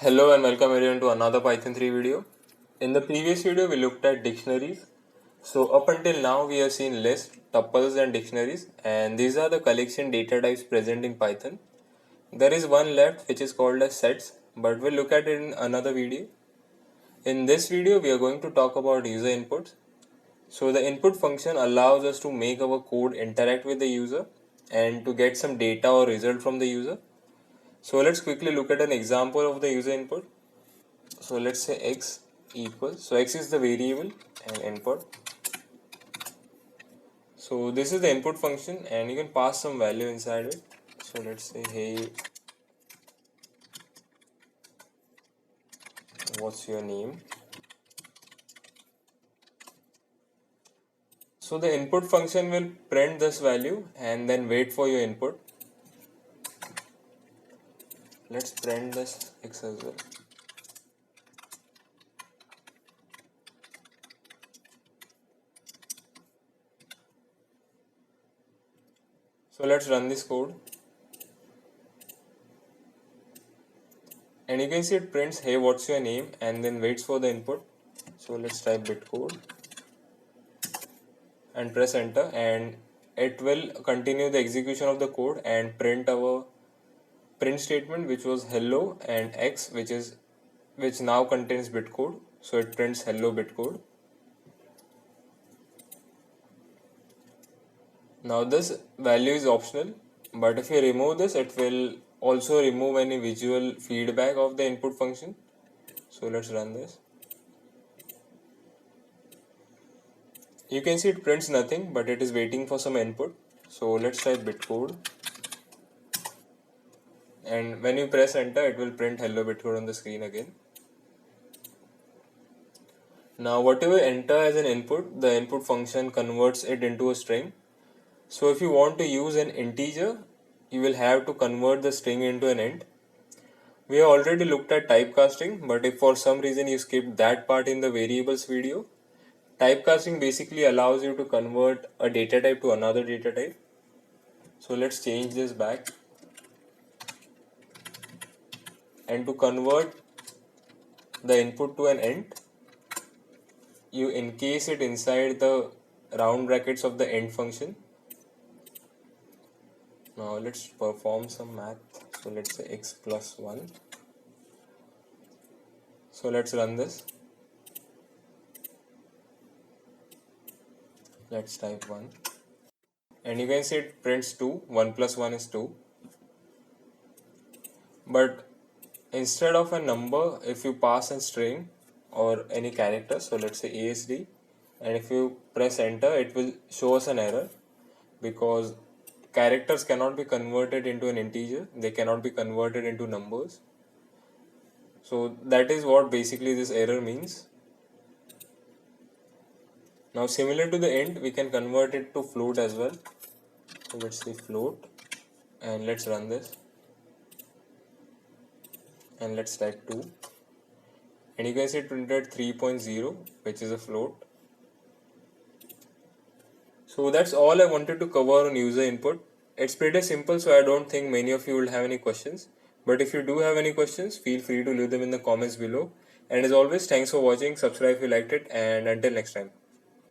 Hello and welcome everyone to another Python 3 video. In the previous video we looked at dictionaries. So up until now we have seen lists, tuples and dictionaries, and these are the collection data types present in Python. There is one left which is called as sets, but we'll look at it in another video. In this video we are going to talk about user inputs. So the input function allows us to make our code interact with the user and to get some data or result from the user. So let's quickly look at an example of the user input. So let's say x equals, so x is the variable and input. So this is the input function and you can pass some value inside it. So let's say, hey, what's your name? So the input function will print this value and then wait for your input. Let's print this x as well. So let's run this code. And you can see it prints, hey, what's your name? And then waits for the input. So let's type bitcode and press enter, and it will continue the execution of the code and print our print statement, which was hello, and x, which now contains bitcode. So it prints hello bitcode. Now this value is optional, but if you remove this, it will also remove any visual feedback of the input function. So let's run this. You can see it prints nothing, but it is waiting for some input. So let's type bitcode, and when you press enter, it will print hello bitcode on the screen again. Now whatever enter as an input, the input function converts it into a string. So if you want to use an integer, you will have to convert the string into an int. We have already looked at typecasting, but if for some reason you skipped that part in the variables video, typecasting basically allows you to convert a data type to another data type. So let's change this back. And to convert the input to an int, you encase it inside the round brackets of the int function. Now let's perform some math. So let's say x plus 1. So let's run this. Let's type 1. And you can see it prints 2. 1 plus 1 is 2. But instead of a number, if you pass a string or any character, so let's say ASD, and if you press enter, it will show us an error because characters cannot be converted into an integer. They cannot be converted into numbers. So that is what basically this error means. Now similar to the int, we can convert it to float as well. So let's say float, and let's run this. And let's type 2. And you can see it printed 3.0, which is a float. So that's all I wanted to cover on user input. It's pretty simple, so I don't think many of you will have any questions. But if you do have any questions, feel free to leave them in the comments below. And as always, thanks for watching, subscribe if you liked it, and until next time.